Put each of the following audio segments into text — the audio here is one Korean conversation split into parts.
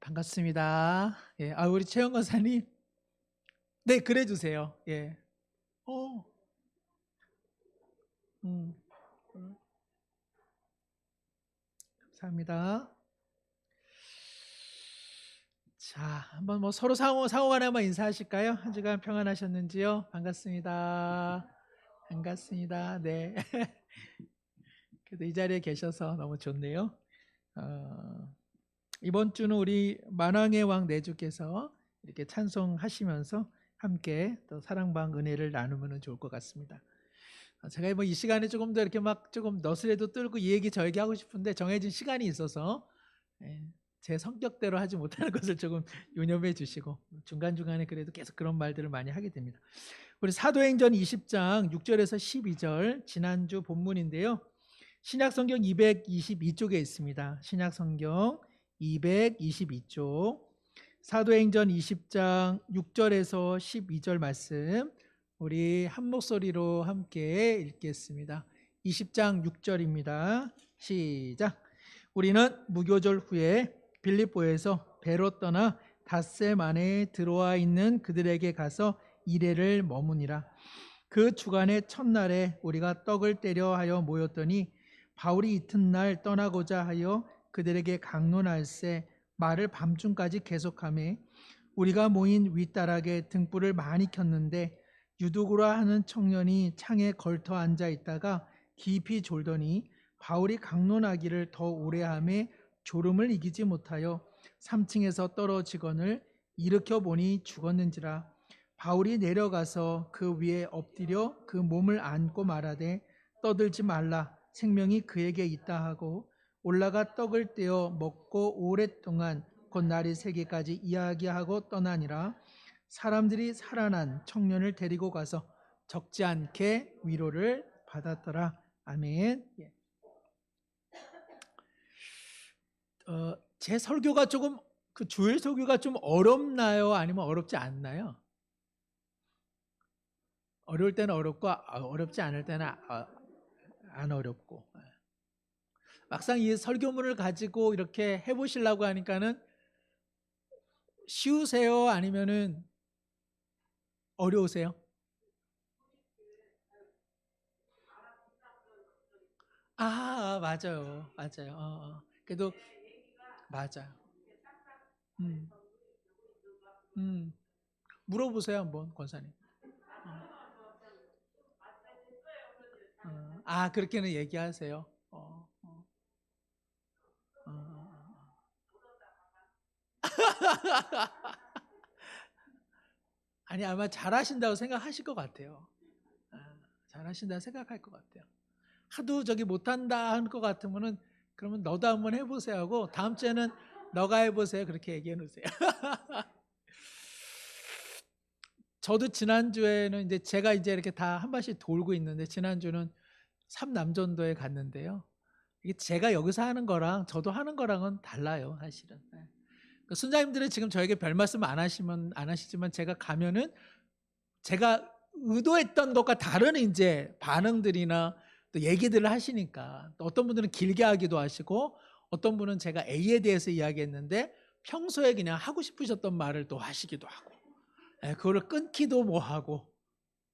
반갑습니다. 예, 우리 최영 권사님. 네, 그래 주세요. 예. 어, 음, 감사합니다. 자, 한번 뭐 서로 상호간에 한번 인사하실까요? 한 주간 평안하셨는지요? 반갑습니다. 반갑습니다. 네. 그래도 이 자리에 계셔서 너무 좋네요. 이번 주는 우리 만왕의 왕 내주께서 이렇게 찬송하시면서 함께 또 사랑방 은혜를 나누면 좋을 것 같습니다. 제가 뭐 이 시간에 조금 더 이렇게 막 조금 너스레도 떨고 이 얘기 저 얘기 하고 싶은데 정해진 시간이 있어서 제 성격대로 하지 못하는 것을 조금 유념해 주시고 중간중간에 그래도 계속 그런 말들을 많이 하게 됩니다. 우리 사도행전 20장 6절에서 12절 지난주 본문인데요. 신약성경 222쪽에 있습니다. 신약성경 222쪽 사도행전 20장 6절에서 12절 말씀 우리 한 목소리로 함께 읽겠습니다. 20장 6절입니다. 시작. 우리는 무교절 후에 빌립보에서 배로 떠나 닷셈 안에 들어와 있는 그들에게 가서 이레를 머무니라. 그 주간의 첫날에 우리가 떡을 떼려 하여 모였더니 바울이 이튿날 떠나고자 하여 그들에게 강론할세 말을 밤중까지 계속하며 우리가 모인 윗다락에 등불을 많이 켰는데 유두구라 하는 청년이 창에 걸터 앉아 있다가 깊이 졸더니 바울이 강론하기를 더 오래 하매 졸음을 이기지 못하여 3층에서 떨어지거늘 일으켜 보니 죽었는지라. 바울이 내려가서 그 위에 엎드려 그 몸을 안고 말하되 떠들지 말라 생명이 그에게 있다 하고 올라가 떡을 떼어 먹고 오랫동안 곧 날이 새기까지 이야기하고 떠나니라. 사람들이 살아난 청년을 데리고 가서 적지 않게 위로를 받았더라. 아멘. 제 설교가 조금 그 주일 설교가 좀 어렵나요? 아니면 어렵지 않나요? 어려울 때는 어렵고 어렵지 않을 때는 안 어렵고 막상 이 설교문을 가지고 이렇게 해보시려고 하니까는 쉬우세요? 아니면은 어려우세요? 맞아요. 맞아요. 그래도 맞아요. 음, 음. 물어보세요 한번 권사님. 그렇게는 얘기하세요. 어. 아니 아마 잘하신다고 생각하실 것 같아요. 잘하신다고 생각할 것 같아요. 하도 저기 못한다 하는 것 같으면은 그러면 너도 한번 해보세요 하고 다음 주에는 너가 해보세요 그렇게 얘기해 놓으세요. 저도 지난주에는 이제 제가 이제 이렇게 다 한 번씩 돌고 있는데 지난주는 삼남전도에 갔는데요. 이게 제가 여기서 하는 거랑 저도 하는 거랑은 달라요, 사실은. 그 순자님들은 지금 저에게 별 말씀 안 하시지만 제가 가면은 제가 의도했던 것과 다른 이제 반응들이나 또 얘기들을 하시니까 또 어떤 분들은 길게 하기도 하시고 어떤 분은 제가 A에 대해서 이야기했는데 평소에 그냥 하고 싶으셨던 말을 또 하시기도 하고 그거를 끊기도 뭐 하고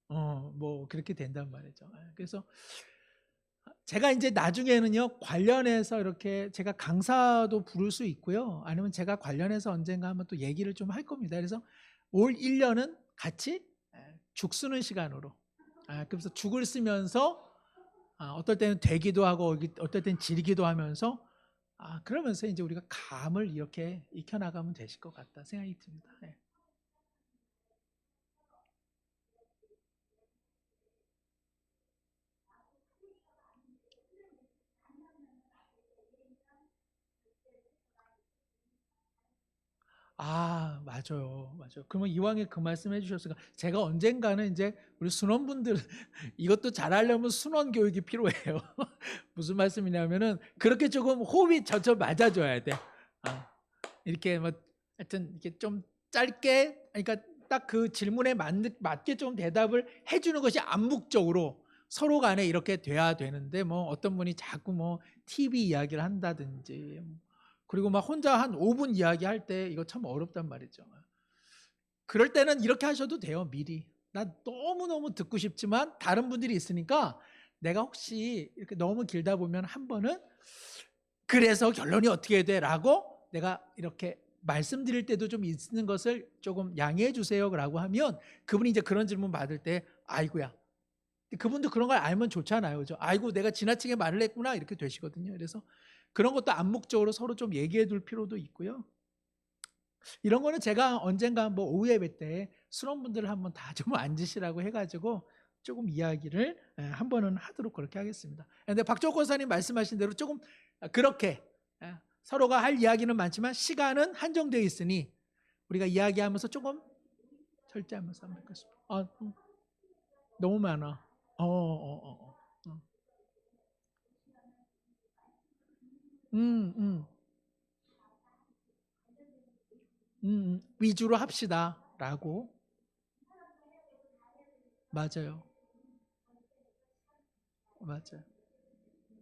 뭐 그렇게 된단 말이죠. 그래서 제가 이제 나중에는요 관련해서 이렇게 제가 강사도 부를 수 있고요 아니면 제가 관련해서 언젠가 한번 또 얘기를 좀 할 겁니다. 그래서 올 1년은 같이 죽 쓰는 시간으로 그래서 죽을 쓰면서 어떨 때는 되기도 하고 어떨 때는 지르기도 하면서 그러면서 이제 우리가 감을 이렇게 익혀나가면 되실 것 같다 생각이 듭니다. 맞아요. 맞아요. 그러면 이왕에 그 말씀 해주셨으니까 제가 언젠가는 이제 우리 순원분들 이것도 잘하려면 순원 교육이 필요해요. 무슨 말씀이냐면은 그렇게 조금 호흡이 젖어 맞아줘야 돼. 이렇게 뭐 하여튼 이렇게 좀 짧게 그러니까 딱 그 질문에 맞게 좀 대답을 해주는 것이 암묵적으로 서로 간에 이렇게 돼야 되는데 뭐 어떤 분이 자꾸 뭐 TV 이야기를 한다든지 그리고 막 혼자 한 5분 이야기할 때 이거 참 어렵단 말이죠. 그럴 때는 이렇게 하셔도 돼요. 미리. 나 너무너무 듣고 싶지만 다른 분들이 있으니까 내가 혹시 이렇게 너무 길다 보면 한 번은 그래서 결론이 어떻게 돼? 라고 내가 이렇게 말씀드릴 때도 좀 있는 것을 조금 양해해 주세요 라고 하면 그분이 이제 그런 질문 받을 때 아이고야. 그분도 그런 걸 알면 좋잖아요. 그죠? 아이고 내가 지나치게 말을 했구나 이렇게 되시거든요. 그래서 그런 것도 암묵적으로 서로 좀 얘기해 둘 필요도 있고요. 이런 거는 제가 언젠가 뭐 오후 예배 때 수험분들을 한번 다 좀 앉으시라고 해가지고 조금 이야기를 한 번은 하도록 그렇게 하겠습니다. 그런데 박정호 권사님 말씀하신 대로 조금 그렇게 서로가 할 이야기는 많지만 시간은 한정되어 있으니 우리가 이야기하면서 조금 절제하면서 한번 할것입니다. 너무 많아. 위주로 합시다라고. 맞아요. 맞아요.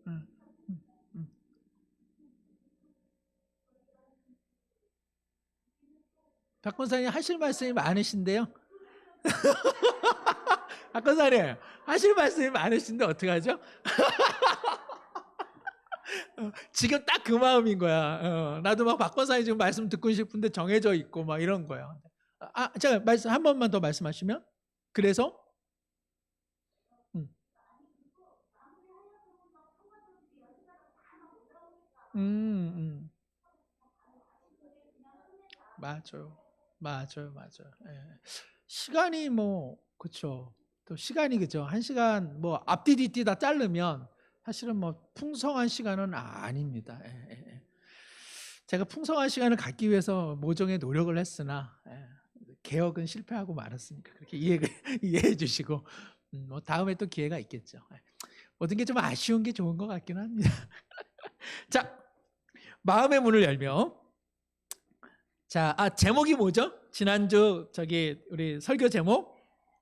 음, 음, 음. 박 권사님 하실 말씀이 많으신데요. 박 권사님 하실 말씀이 많으신데 어떡하죠? 지금 딱 그 마음인 거야. 나도 막 박 권사님 지금 말씀 듣고 싶은데 정해져 있고 막 이런 거예요. 제가 말씀 한 번만 더 말씀하시면 그래서 음, 음. 맞아요. 맞아요. 예. 시간이 뭐 그쵸. 또 시간이 그죠. 한 시간 뭐 앞뒤 뒤뒤 다 자르면 사실은 뭐 풍성한 시간은 아닙니다. 예. 제가 풍성한 시간을 갖기 위해서 모종의 노력을 했으나 개혁은 실패하고 말았으니까 그렇게 이해해 주시고 뭐 다음에 또 기회가 있겠죠. 모든 게 좀 아쉬운 게 좋은 것 같긴 합니다. 자, 마음의 문을 열며 자, 제목이 뭐죠? 지난주 우리 설교 제목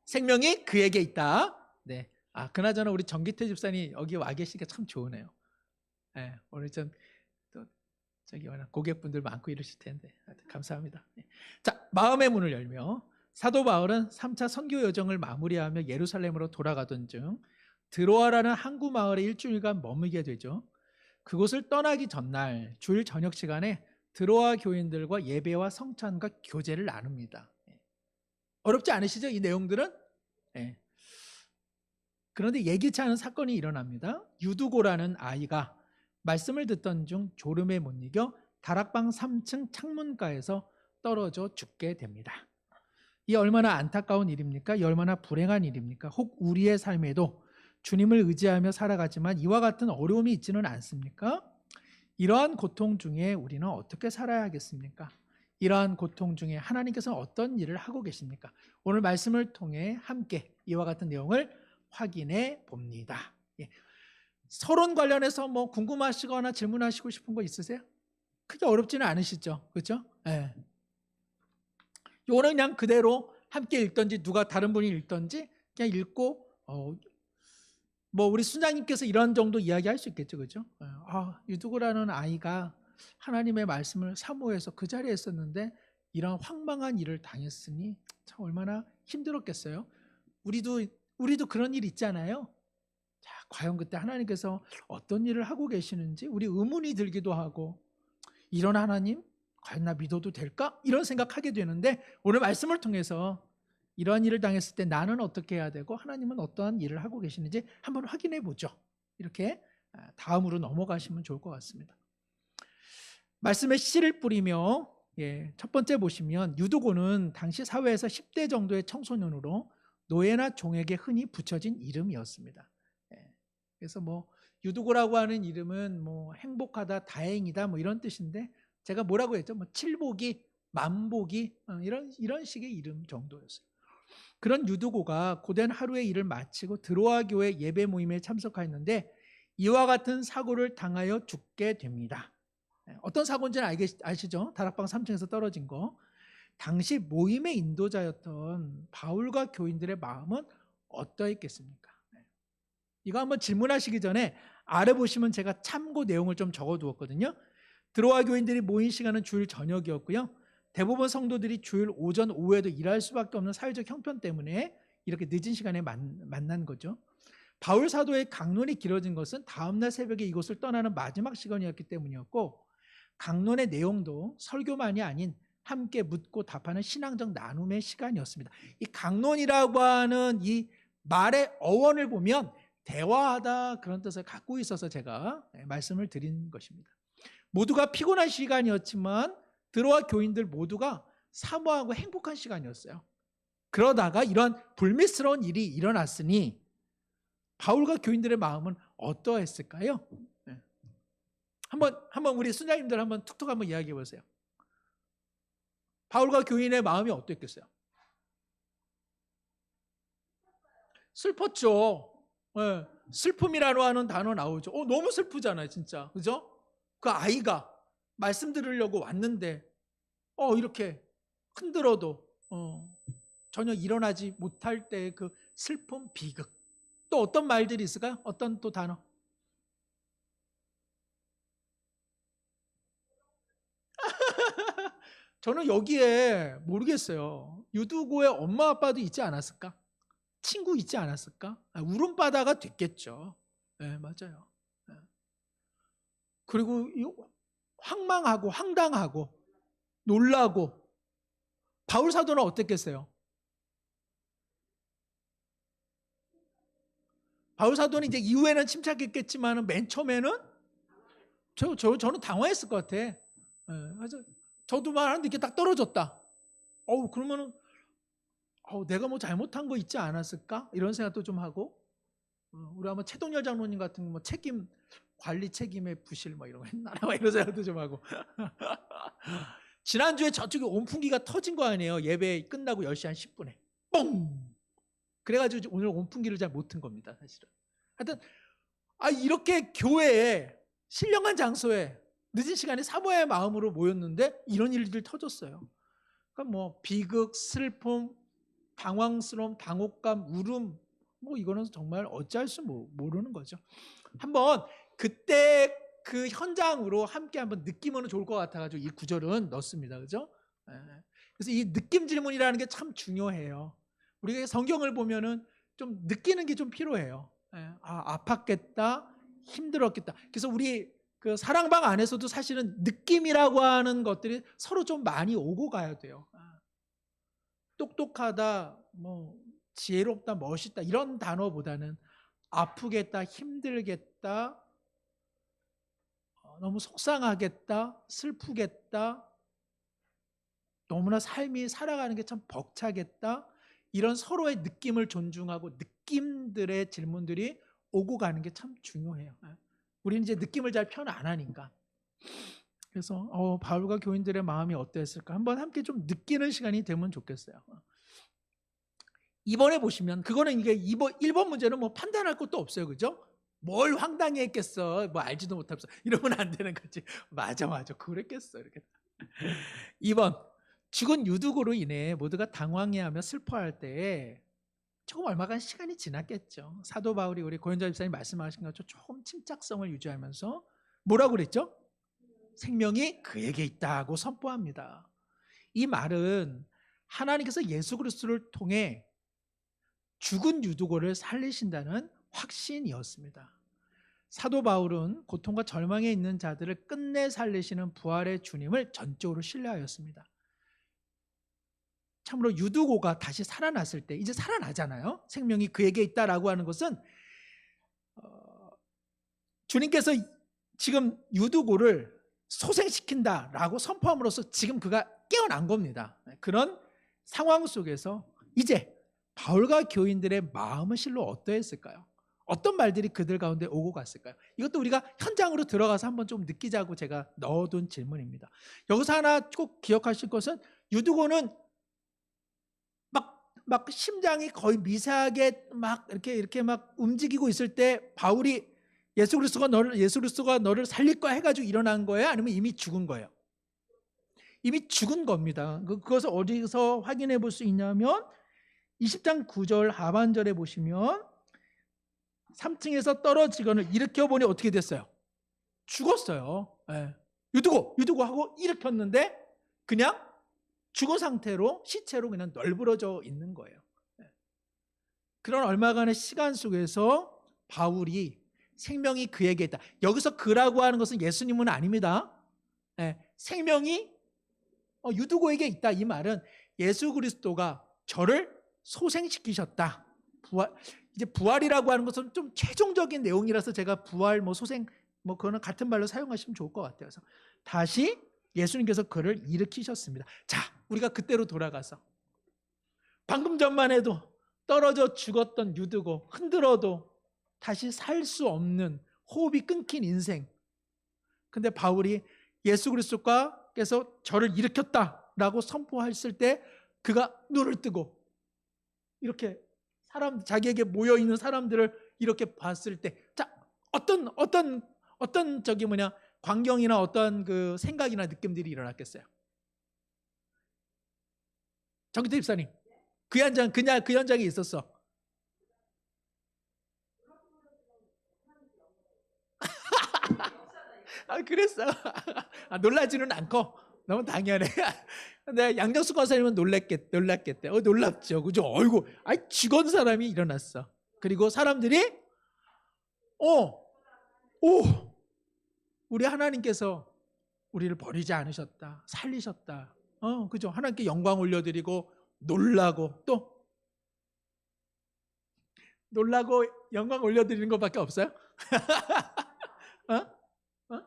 생명이 그에게 있다. 네. 그나저나 우리 정기태 집사님 여기 와 계시니까 참 좋으네요. 네, 오늘 좀 또 워낙 고객분들 많고 이러실 텐데 감사합니다. 네. 자, 마음의 문을 열며 사도 바울은 3차 선교 여정을 마무리하며 예루살렘으로 돌아가던 중 드로아라는 항구 마을에 일주일간 머물게 되죠. 그곳을 떠나기 전날 주일 저녁 시간에 드로아 교인들과 예배와 성찬과 교제를 나눕니다. 어렵지 않으시죠? 이 내용들은? 네. 그런데 예기치 않은 사건이 일어납니다. 유두고라는 아이가 말씀을 듣던 중 졸음에 못 이겨 다락방 3층 창문가에서 떨어져 죽게 됩니다. 이 얼마나 안타까운 일입니까? 이 얼마나 불행한 일입니까? 혹 우리의 삶에도 주님을 의지하며 살아가지만 이와 같은 어려움이 있지는 않습니까? 이러한 고통 중에 우리는 어떻게 살아야 하겠습니까? 이러한 고통 중에 하나님께서 어떤 일을 하고 계십니까? 오늘 말씀을 통해 함께 이와 같은 내용을 확인해 봅니다. 서론 관련해서 뭐 궁금하시거나 질문하시고 싶은 거 있으세요? 크게 어렵지는 않으시죠? 그렇죠? 예. 요거는 그냥 그대로 함께 읽던지 누가 다른 분이 읽던지 그냥 읽고 뭐 우리 순장님께서 이런 정도 이야기할 수 있겠죠, 그죠? 유두고라는 아이가 하나님의 말씀을 사모해서 그 자리에 있었는데 이런 황망한 일을 당했으니 참 얼마나 힘들었겠어요. 우리도 그런 일 있잖아요. 자, 과연 그때 하나님께서 어떤 일을 하고 계시는지 우리 의문이 들기도 하고 이런 하나님 과연 나 믿어도 될까? 이런 생각하게 되는데 오늘 말씀을 통해서 이러한 일을 당했을 때 나는 어떻게 해야 되고 하나님은 어떠한 일을 하고 계시는지 한번 확인해 보죠. 이렇게 다음으로 넘어가시면 좋을 것 같습니다. 말씀에 씨를 뿌리며 첫 번째 보시면 유두고는 당시 사회에서 10대 정도의 청소년으로 노예나 종에게 흔히 붙여진 이름이었습니다. 그래서 뭐 유두고라고 하는 이름은 뭐 행복하다, 다행이다 뭐 이런 뜻인데 제가 뭐라고 했죠? 뭐 칠복이, 만복이 이런 식의 이름 정도였어요. 그런 유두고가 고된 하루의 일을 마치고 드로아 교회 예배 모임에 참석하였는데 이와 같은 사고를 당하여 죽게 됩니다. 어떤 사고인지는 아시죠? 다락방 3층에서 떨어진 거. 당시 모임의 인도자였던 바울과 교인들의 마음은 어떠했겠습니까? 이거 한번 질문하시기 전에 아래 보시면 제가 참고 내용을 좀 적어두었거든요. 드로아 교인들이 모인 시간은 주일 저녁이었고요. 대부분 성도들이 주일 오전, 오후에도 일할 수밖에 없는 사회적 형편 때문에 이렇게 늦은 시간에 만난 거죠. 바울 사도의 강론이 길어진 것은 다음날 새벽에 이곳을 떠나는 마지막 시간이었기 때문이었고, 강론의 내용도 설교만이 아닌 함께 묻고 답하는 신앙적 나눔의 시간이었습니다. 이 강론이라고 하는 이 말의 어원을 보면 대화하다 그런 뜻을 갖고 있어서 제가 말씀을 드린 것입니다. 모두가 피곤한 시간이었지만 드로아 교인들 모두가 사모하고 행복한 시간이었어요. 그러다가 이런 불미스러운 일이 일어났으니 바울과 교인들의 마음은 어떠했을까요? 한번 우리 순자님들 한번 툭툭 한번 이야기해 보세요. 바울과 교인의 마음이 어땠겠어요? 슬펐죠. 네. 슬픔이라고 하는 단어 나오죠. 너무 슬프잖아요, 진짜. 그죠? 그 아이가 말씀 들으려고 왔는데 이렇게 흔들어도 전혀 일어나지 못할 때의 그 슬픔, 비극. 또 어떤 말들이 있을까요? 어떤 또 단어? 저는 여기에 모르겠어요. 유두고의 엄마 아빠도 있지 않았을까? 친구 있지 않았을까? 울음바다가 됐겠죠. 네, 맞아요. 네. 그리고 황망하고 황당하고 놀라고. 바울 사도는 어땠겠어요? 바울 사도는 이제 이후에는 침착했겠지만 맨 처음에는 저는 당황했을 것 같아. 네, 맞아. 저도 말하는데 이렇게 딱 떨어졌다. 그러면은 내가 뭐 잘못한 거 있지 않았을까? 이런 생각도 좀 하고. 우리 아마 최동열 장로님 같은 뭐 책임 관리 책임의 부실 뭐 이런 거 했나? 이런 생각도 좀 하고. 지난주에 저쪽에 온풍기가 터진 거 아니에요? 예배 끝나고 10시 한 10분에 뻥! 그래가지고 오늘 온풍기를 잘 못 튼 겁니다, 사실은. 하여튼 이렇게 교회에 신령한 장소에 늦은 시간에 사모의 마음으로 모였는데 이런 일들이 터졌어요. 그러니까 뭐 비극, 슬픔, 당황스러움, 당혹감, 울음, 뭐 이거는 정말 어찌할 수 모르는 거죠. 한번 그때 그 현장으로 함께 한번 느끼면 좋을 것 같아가지고 이 구절은 넣습니다. 그죠? 그래서 이 느낌 질문이라는 게 참 중요해요. 우리가 성경을 보면은 좀 느끼는 게 좀 필요해요. 아팠겠다, 힘들었겠다. 그래서 우리 그 사랑방 안에서도 사실은 느낌이라고 하는 것들이 서로 좀 많이 오고 가야 돼요. 똑똑하다, 뭐 지혜롭다, 멋있다 이런 단어보다는 아프겠다, 힘들겠다, 너무 속상하겠다, 슬프겠다, 너무나 삶이 살아가는 게 참 벅차겠다, 이런 서로의 느낌을 존중하고 느낌들의 질문들이 오고 가는 게 참 중요해요. 우리는 이제 느낌을 잘 표현 안 하니까. 그래서 바울과 교인들의 마음이 어땠을까? 한번 함께 좀 느끼는 시간이 되면 좋겠어요. 이번에 보시면 그거는 이게 1번 문제는 뭐 판단할 것도 없어요. 그죠? 뭘 황당했겠어. 뭐 알지도 못하면서 이러면 안 되는 거지. 맞아. 그랬겠어. 이렇게. 2번. 죽은 유두고로 인해 모두가 당황해하며 슬퍼할 때 조금 얼마간 시간이 지났겠죠. 사도 바울이 우리 고린도 집사님 말씀하신 것처럼 조금 침착성을 유지하면서 뭐라고 그랬죠? 생명이 그에게 있다고 선포합니다. 이 말은 하나님께서 예수 그리스도를 통해 죽은 유두고를 살리신다는 확신이었습니다. 사도 바울은 고통과 절망에 있는 자들을 끝내 살리시는 부활의 주님을 전적으로 신뢰하였습니다. 참으로 유두고가 다시 살아났을 때 이제 살아나잖아요. 생명이 그에게 있다라고 하는 것은 주님께서 지금 유두고를 소생시킨다라고 선포함으로써 지금 그가 깨어난 겁니다. 그런 상황 속에서 이제 바울과 교인들의 마음은 실로 어떠했을까요? 어떤 말들이 그들 가운데 오고 갔을까요? 이것도 우리가 현장으로 들어가서 한번 좀 느끼자고 제가 넣어둔 질문입니다. 여기서 하나 꼭 기억하실 것은 유두고는 막 심장이 거의 미세하게 막 이렇게 막 움직이고 있을 때 바울이 예수 그리스도가 너를 살릴 거야 해가지고 일어난 거예요? 아니면 이미 죽은 거예요? 이미 죽은 겁니다. 그것을 어디서 확인해 볼 수 있냐면 20장 9절 하반절에 보시면 3층에서 떨어지거늘 일으켜 보니 어떻게 됐어요? 죽었어요. 네. 유두고 하고 일으켰는데 그냥 죽은 상태로 시체로 그냥 널브러져 있는 거예요. 그런 얼마간의 시간 속에서 바울이 생명이 그에게 있다. 여기서 그라고 하는 것은 예수님은 아닙니다. 생명이 유두고에게 있다. 이 말은 예수 그리스도가 저를 소생시키셨다. 이제 부활이라고 하는 것은 좀 최종적인 내용이라서 제가 부활, 소생, 그거는 같은 말로 사용하시면 좋을 것 같아요. 그래서 다시 예수님께서 그를 일으키셨습니다. 자, 우리가 그때로 돌아가서 방금 전만 해도 떨어져 죽었던 유두고 흔들어도 다시 살 수 없는 호흡이 끊긴 인생. 근데 바울이 예수 그리스도께서 저를 일으켰다라고 선포했을 때 그가 눈을 뜨고 이렇게 자기에게 모여 있는 사람들을 이렇게 봤을 때, 자, 어떤 광경이나 어떤 그 생각이나 느낌들이 일어났겠어요? 정기태 집사님, 그 현장에 있었어. 그랬어. 놀라지는 않고 너무 당연해. 근데 양정수 권사님은 놀랐겠대. 놀랍죠, 그죠? 어이구, 죽은 사람이 일어났어. 그리고 사람들이 오, 우리 하나님께서 우리를 버리지 않으셨다, 살리셨다. 그죠? 하나님께 영광 올려드리고 놀라고 또 놀라고 영광 올려드리는 것밖에 없어요? 어? 어?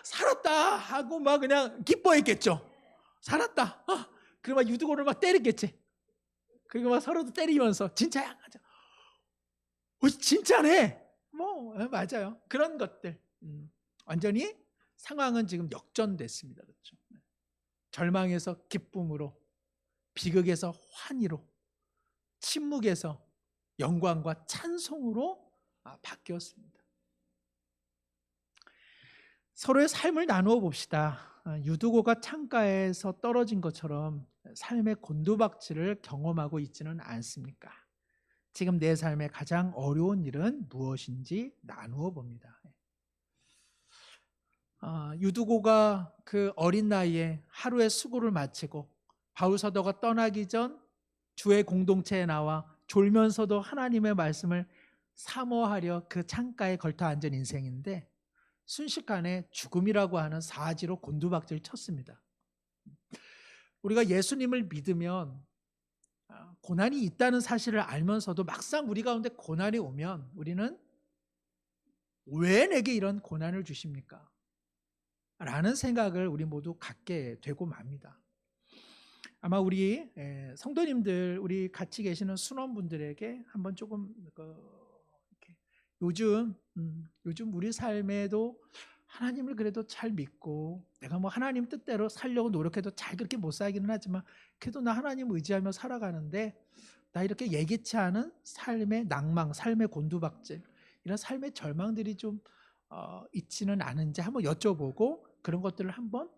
살았다 하고 막 그냥 기뻐했겠죠. 살았다. 그리고 막 유두고를 막 때리겠지. 그리고 막 서로도 때리면서 진짜야. 진짜네. 맞아요. 그런 것들. 완전히 상황은 지금 역전됐습니다. 그렇죠? 절망에서 기쁨으로, 비극에서 환희로, 침묵에서 영광과 찬송으로 바뀌었습니다. 서로의 삶을 나누어 봅시다. 유두고가 창가에서 떨어진 것처럼 삶의 곤두박질을 경험하고 있지는 않습니까? 지금 내 삶의 가장 어려운 일은 무엇인지 나누어 봅니다. 유두고가 그 어린 나이에 하루의 수고를 마치고 바울 사도가 떠나기 전 주의 공동체에 나와 졸면서도 하나님의 말씀을 사모하려 그 창가에 걸터 앉은 인생인데 순식간에 죽음이라고 하는 사지로 곤두박질 쳤습니다. 우리가 예수님을 믿으면 고난이 있다는 사실을 알면서도 막상 우리 가운데 고난이 오면 우리는 왜 내게 이런 고난을 주십니까? 라는 생각을 우리 모두 갖게 되고 맙니다. 아마 우리 성도님들, 우리 같이 계시는 순원분들에게 한번 조금 이렇게 요즘 우리 삶에도 하나님을 그래도 잘 믿고 내가 하나님 뜻대로 살려고 노력해도 잘 그렇게 못 살기는 하지만 그래도 나 하나님 의지하며 살아가는데 나 이렇게 예기치 않은 삶의 낭망, 삶의 곤두박질, 이런 삶의 절망들이 좀 있지는 않은지 한번 여쭤보고 그런 것들을 한번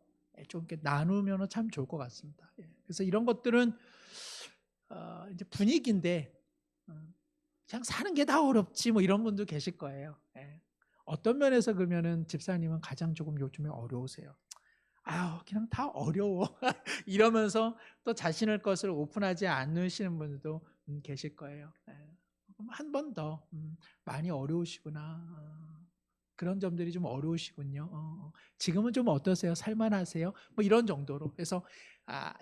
좀 이렇게 나누면 참 좋을 것 같습니다. 그래서 이런 것들은 이제 분위기인데 그냥 사는 게 다 어렵지 이런 분도 계실 거예요. 어떤 면에서 그러면은 집사님은 가장 조금 요즘에 어려우세요? 그냥 다 어려워. 이러면서 또 자신의 것을 오픈하지 않으시는 분들도 계실 거예요. 한 번 더 많이 어려우시구나. 그런 점들이 좀 어려우시군요. 지금은 좀 어떠세요? 살만하세요? 이런 정도로. 그래서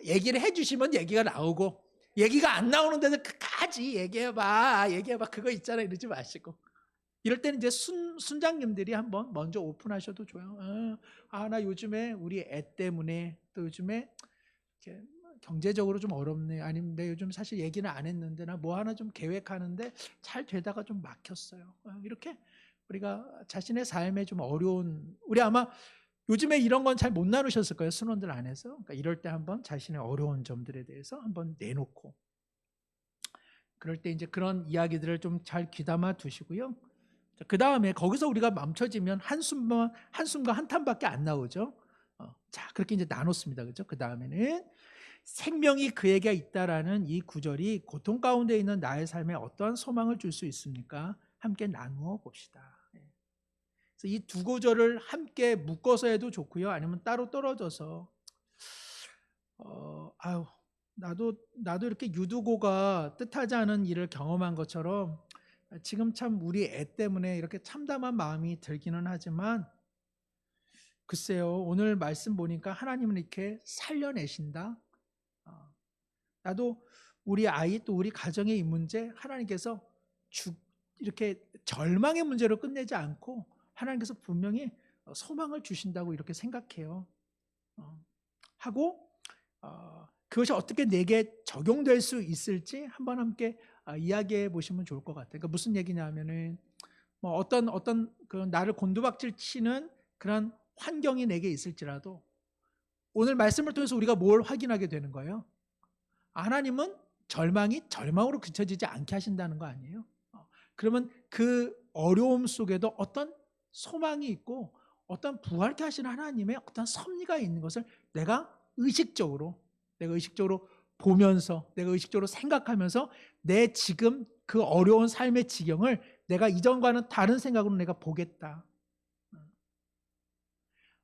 얘기를 해주시면 얘기가 나오고 얘기가 안 나오는데도 끝까지 얘기해봐 그거 있잖아 이러지 마시고 이럴 때는 이제 순장님들이 한번 먼저 오픈하셔도 좋아요. 나 요즘에 우리 애 때문에 또 요즘에 이렇게 경제적으로 좀 어렵네. 아니면 내 요즘 사실 얘기는 안 했는데 나 하나 좀 계획하는데 잘 되다가 좀 막혔어요. 이렇게 우리가 자신의 삶에 좀 어려운, 우리 아마 요즘에 이런 건 잘 못 나누셨을 거예요. 순원들 안에서. 그러니까 이럴 때 한번 자신의 어려운 점들에 대해서 한번 내놓고 그럴 때 이제 그런 이야기들을 좀 잘 귀담아 두시고요. 그 다음에 거기서 우리가 멈춰지면 한숨과 한탄밖에 안 나오죠. 자, 그렇게 이제 나눴습니다. 그죠? 그 다음에는 생명이 그에게 있다라는 이 구절이 고통 가운데 있는 나의 삶에 어떠한 소망을 줄 수 있습니까? 함께 나누어 봅시다. 그래서 이 두 구절을 함께 묶어서 해도 좋고요. 아니면 따로 떨어져서 아유 나도 이렇게 유두고가 뜻하지 않은 일을 경험한 것처럼 지금 참 우리 애 때문에 이렇게 참담한 마음이 들기는 하지만 글쎄요, 오늘 말씀 보니까 하나님은 이렇게 살려내신다. 나도 우리 아이 또 우리 가정의 이 문제 하나님께서 이렇게 절망의 문제로 끝내지 않고 하나님께서 분명히 소망을 주신다고 이렇게 생각해요. 하고 그것이 어떻게 내게 적용될 수 있을지 한번 함께 이야기해 보시면 좋을 것 같아요. 그러니까 무슨 얘기냐면은 뭐 어떤 그 나를 곤두박질 치는 그런 환경이 내게 있을지라도 오늘 말씀을 통해서 우리가 뭘 확인하게 되는 거예요? 하나님은 절망이 절망으로 그쳐지지 않게 하신다는 거 아니에요? 그러면 그 어려움 속에도 어떤 소망이 있고 어떤 부활케 하시는 하나님의 어떤 섭리가 있는 것을 내가 의식적으로 보면서 내가 의식적으로 생각하면서 내 지금 그 어려운 삶의 지경을 내가 이전과는 다른 생각으로 내가 보겠다.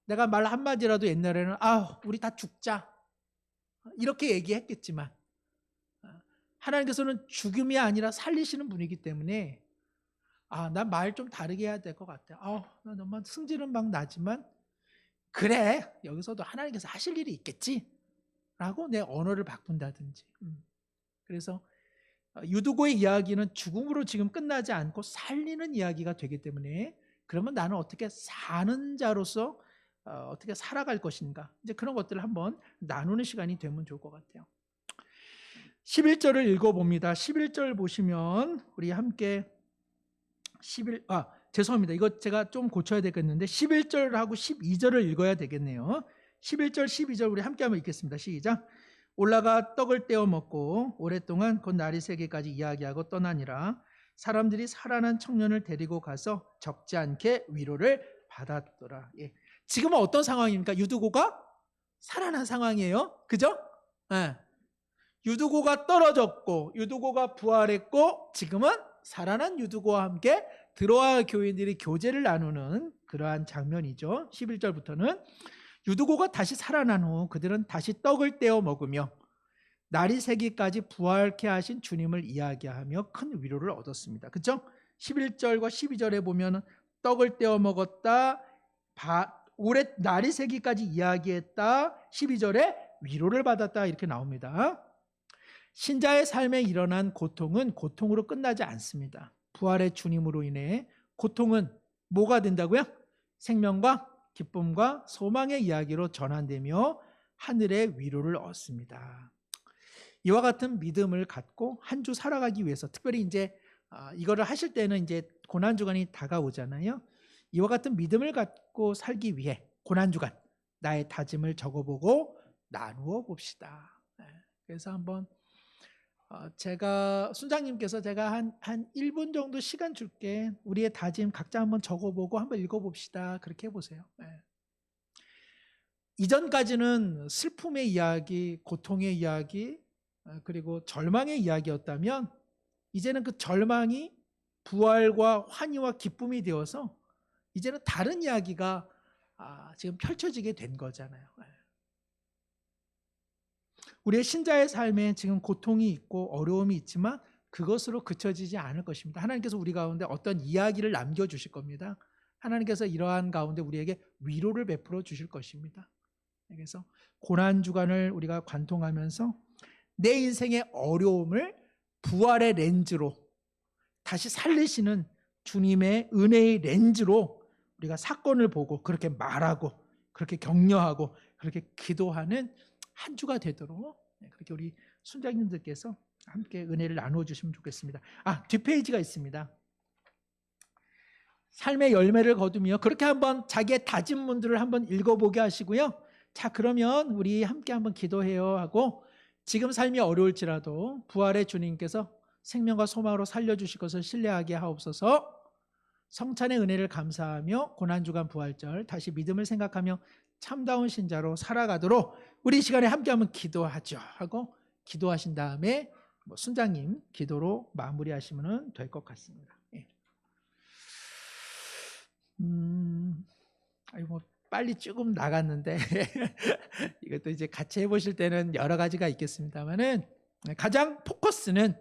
내가 말 한마디라도 옛날에는 우리 다 죽자 이렇게 얘기했겠지만 하나님께서는 죽음이 아니라 살리시는 분이기 때문에 난 말 좀 다르게 해야 될 것 같아. 나 너무 승질은 막 나지만 그래 여기서도 하나님께서 하실 일이 있겠지 라고 내 언어를 바꾼다든지. 그래서 유두고의 이야기는 죽음으로 지금 끝나지 않고 살리는 이야기가 되기 때문에 그러면 나는 어떻게 사는 자로서 어떻게 살아갈 것인가, 이제 그런 것들을 한번 나누는 시간이 되면 좋을 것 같아요. 11절을 읽어봅니다. 11절 보시면 우리 함께 죄송합니다. 이거 제가 좀 고쳐야 되겠는데 11절하고 12절을 읽어야 되겠네요. 11절 12절 우리 함께 한번 읽겠습니다. 시작. 올라가 떡을 떼어 먹고 오랫동안 곧 날이 새기까지 이야기하고 떠나니라. 사람들이 살아난 청년을 데리고 가서 적지 않게 위로를 받았더라. 예. 지금은 어떤 상황입니까? 유두고가 살아난 상황이에요. 그죠? 예. 유두고가 떨어졌고 유두고가 부활했고 지금은 살아난 유두고와 함께 들어와 교인들이 교제를 나누는 그러한 장면이죠. 11절부터는 유두고가 다시 살아난 후 그들은 다시 떡을 떼어 먹으며 날이 새기까지 부활케 하신 주님을 이야기하며 큰 위로를 얻었습니다. 그렇죠? 11절과 12절에 보면 떡을 떼어 먹었다, 올해 날이 새기까지 이야기했다, 12절에 위로를 받았다 이렇게 나옵니다. 신자의 삶에 일어난 고통은 고통으로 끝나지 않습니다. 부활의 주님으로 인해 고통은 뭐가 된다고요? 생명과 기쁨과 소망의 이야기로 전환되며 하늘의 위로를 얻습니다. 이와 같은 믿음을 갖고 한 주 살아가기 위해서, 특별히 이제 이거를 하실 때는 이제 고난 주간이 다가오잖아요. 이와 같은 믿음을 갖고 살기 위해 고난 주간 나의 다짐을 적어보고 나누어 봅시다. 그래서 한번 순장님께서 제가 한 1분 정도 시간 줄게. 우리의 다짐 각자 한번 적어보고 한번 읽어봅시다. 그렇게 해보세요. 이전까지는 슬픔의 이야기, 고통의 이야기, 그리고 절망의 이야기였다면 이제는 그 절망이 부활과 환희와 기쁨이 되어서 이제는 다른 이야기가 지금 펼쳐지게 된 거잖아요. 우리의 신자의 삶에 지금 고통이 있고 어려움이 있지만 그것으로 그쳐지지 않을 것입니다. 하나님께서 우리 가운데 어떤 이야기를 남겨주실 겁니다. 하나님께서 이러한 가운데 우리에게 위로를 베풀어 주실 것입니다. 그래서 고난주간을 우리가 관통하면서 내 인생의 어려움을 부활의 렌즈로 다시 살리시는 주님의 은혜의 렌즈로 우리가 사건을 보고 그렇게 말하고 그렇게 격려하고 그렇게 기도하는 한 주가 되도록 그렇게 우리 순장님들께서 함께 은혜를 나누어 주시면 좋겠습니다. 뒷페이지가 있습니다. 삶의 열매를 거두며 그렇게 한번 자기의 다짐문들을 한번 읽어보게 하시고요. 자, 그러면 우리 함께 한번 기도해요 하고, 지금 삶이 어려울지라도 부활의 주님께서 생명과 소망으로 살려주실 것을 신뢰하게 하옵소서. 성찬의 은혜를 감사하며 고난주간 부활절 다시 믿음을 생각하며 참다운 신자로 살아가도록 우리 이 시간에 함께 한번 기도하죠 하고 기도하신 다음에 순장님 기도로 마무리하시면 될 것 같습니다. 아니 뭐 빨리 조금 나갔는데 이것도 이제 같이 해보실 때는 여러 가지가 있겠습니다만은 가장 포커스는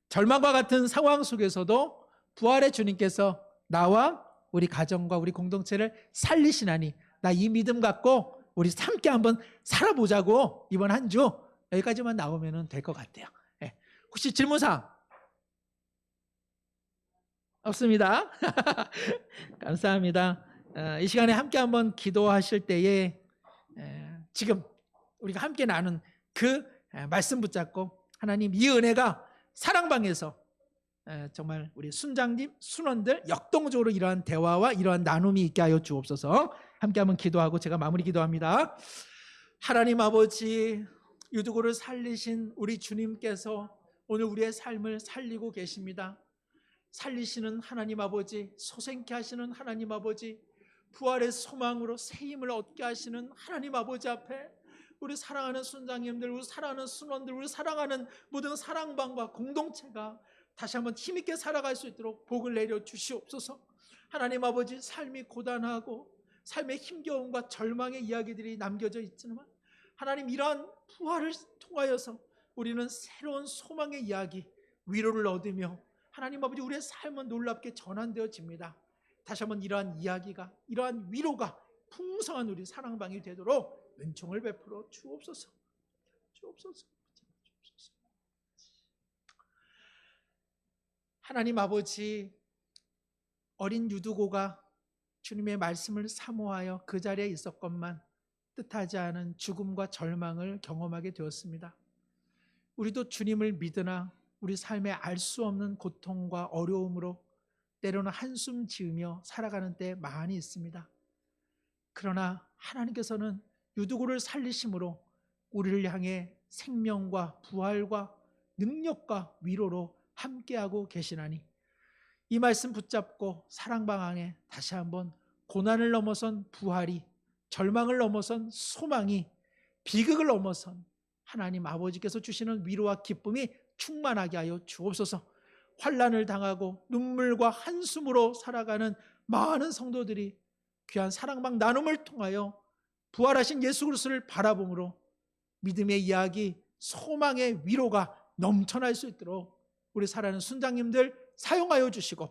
절망과 같은 상황 속에서도 부활의 주님께서 나와 우리 가정과 우리 공동체를 살리시나니 나 이 믿음 갖고 우리 함께 한번 살아보자고 이번 한 주 여기까지만 나오면 될 것 같아요. 예. 혹시 질문사항 없습니다. 감사합니다. 이 시간에 함께 한번 기도하실 때에 지금 우리가 함께 나눈 그 말씀 붙잡고 하나님 이 은혜가 사랑방에서 정말 우리 순장님, 순원들 역동적으로 이러한 대화와 이러한 나눔이 있게 하여 주옵소서. 함께 한번 기도하고 제가 마무리 기도합니다. 하나님 아버지, 유두고를 살리신 우리 주님께서 오늘 우리의 삶을 살리고 계십니다. 살리시는 하나님 아버지, 소생케 하시는 하나님 아버지, 부활의 소망으로 새 힘을 얻게 하시는 하나님 아버지 앞에 우리 사랑하는 순장님들, 우리 사랑하는 순원들, 우리 사랑하는 모든 사랑방과 공동체가 다시 한번 힘있게 살아갈 수 있도록 복을 내려 주시옵소서. 하나님 아버지, 삶이 고단하고 삶의 힘겨움과 절망의 이야기들이 남겨져 있지만 하나님 이러한 부활을 통하여서 우리는 새로운 소망의 이야기, 위로를 얻으며 하나님 아버지 우리의 삶은 놀랍게 전환되어집니다. 다시 한번 이러한 이야기가, 이러한 위로가 풍성한 우리 사랑방이 되도록 은총을 베풀어 주옵소서. 주옵소서. 하나님 아버지, 어린 유두고가 주님의 말씀을 사모하여 그 자리에 있었건만 뜻하지 않은 죽음과 절망을 경험하게 되었습니다. 우리도 주님을 믿으나 우리 삶에 알 수 없는 고통과 어려움으로 때로는 한숨 지으며 살아가는 때 많이 있습니다. 그러나 하나님께서는 유두고를 살리심으로 우리를 향해 생명과 부활과 능력과 위로로 함께하고 계시나니 이 말씀 붙잡고 사랑방향에 다시 한번 고난을 넘어선 부활이, 절망을 넘어선 소망이, 비극을 넘어선 하나님 아버지께서 주시는 위로와 기쁨이 충만하게 하여 주옵소서. 환난을 당하고 눈물과 한숨으로 살아가는 많은 성도들이 귀한 사랑방 나눔을 통하여 부활하신 예수 그리스도를 바라봄으로 믿음의 이야기, 소망의 위로가 넘쳐날 수 있도록 우리 사랑하는 순장님들 사용하여 주시고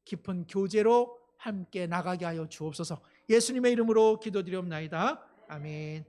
깊은 교제로 함께 나가게 하여 주옵소서. 예수님의 이름으로 기도드리옵나이다. 아멘.